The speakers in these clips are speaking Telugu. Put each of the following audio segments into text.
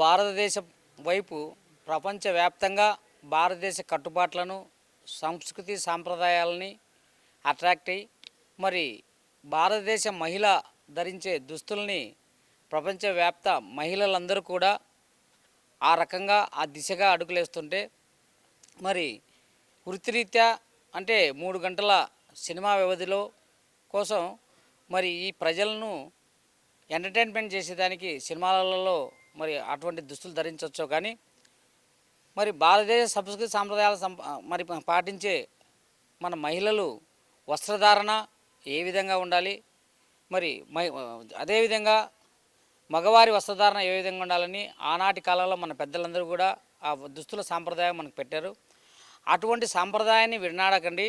భారతదేశం వైపు ప్రపంచవ్యాప్తంగా భారతదేశ కట్టుబాట్లను సంస్కృతి సాంప్రదాయాలని అట్రాక్ట్ అయ్యి మరి భారతదేశ మహిళ ధరించే దుస్తుల్ని ప్రపంచవ్యాప్త మహిళలందరూ కూడా ఆ రకంగా ఆ దిశగా అడుగులేస్తుంటే మరి వృత్తిరీత్యా అంటే 3 గంటల సినిమా వ్యవధిలో కోసం మరి ఈ ప్రజలను ఎంటర్టైన్మెంట్ చేసేదానికి సినిమాలలో మరి అటువంటి దుస్తులు ధరించవచ్చో కానీ మరి భారతదేశ సంస్కృతి సాంప్రదాయాలు మరి పాటించే మన మహిళలు వస్త్రధారణ ఏ విధంగా ఉండాలి, మరి అదేవిధంగా మగవారి వస్త్రధారణ ఏ విధంగా ఉండాలని ఆనాటి కాలంలో మన పెద్దలందరూ కూడా ఆ దుస్తుల సాంప్రదాయం మనకు పెట్టారు. అటువంటి సాంప్రదాయాన్ని విడనాడకండి.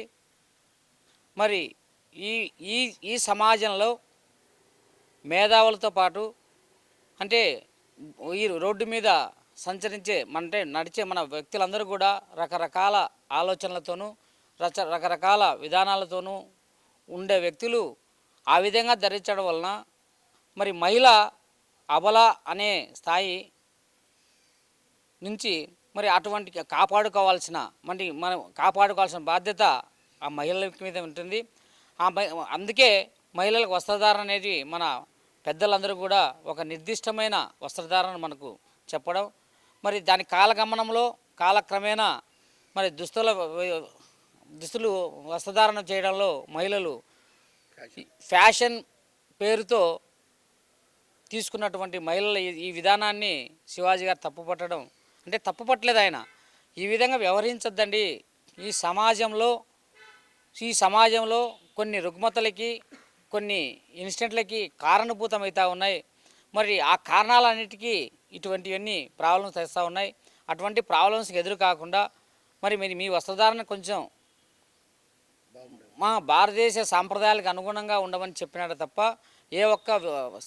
మరి ఈ ఈ ఈ సమాజంలో మేధావులతో పాటు అంటే ఈ రోడ్డు మీద సంచరించే అంటే నడిచే మన వ్యక్తులందరూ కూడా రకరకాల ఆలోచనలతోనూ రకరకాల విధానాలతోనూ ఉండే వ్యక్తులు ఆ విధంగా ధరించడం వలన మరి మహిళ అబల అనే స్థాయి నుంచి మరి అటువంటి మనం కాపాడుకోవాల్సిన బాధ్యత ఆ మహిళల మీద ఉంటుంది. అందుకే మహిళలకు వస్త్రధారణ అనేది మన పెద్దలందరూ కూడా ఒక నిర్దిష్టమైన వస్త్రధారణ మనకు చెప్పడం, మరి దాని కాలగమనంలో కాలక్రమేణా మరి దుస్తులు వస్త్రధారణ చేయడంలో మహిళలు ఫ్యాషన్ పేరుతో తీసుకున్నటువంటి మహిళల ఈ విధానాన్ని శివాజీ గారు తప్పుపట్టడం అంటే తప్పుపట్టలేదు ఆయన. ఈ విధంగా వ్యవహరించొద్దండి. ఈ సమాజంలో కొన్ని రుగ్మతలకి కొన్ని ఇన్సిడెంట్లకి కారణభూతమవుతూ ఉన్నాయి. మరి ఆ కారణాలన్నిటికీ ఇటువంటివన్నీ ప్రాబ్లమ్స్ తెస్తూ ఉన్నాయి. అటువంటి ప్రాబ్లమ్స్కి ఎదురు కాకుండా మరి మీ వస్త్రధారణ కొంచెం మా భారతదేశ సాంప్రదాయాలకు అనుగుణంగా ఉండమని చెప్పినాడు తప్ప ఏ ఒక్క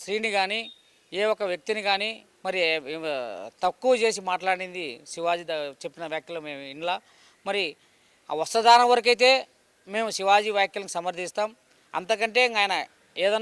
స్త్రీని కానీ ఏ ఒక్క వ్యక్తిని కానీ మరి తక్కువ చేసి మాట్లాడింది శివాజీ చెప్పిన వ్యాఖ్యలు మేము ఇంట్లో. మరి ఆ వస్త్రధారణ వరకైతే మేము శివాజీ వ్యాఖ్యలను సమర్థిస్తాం. అంతకంటే ఆయన ఏదన్నా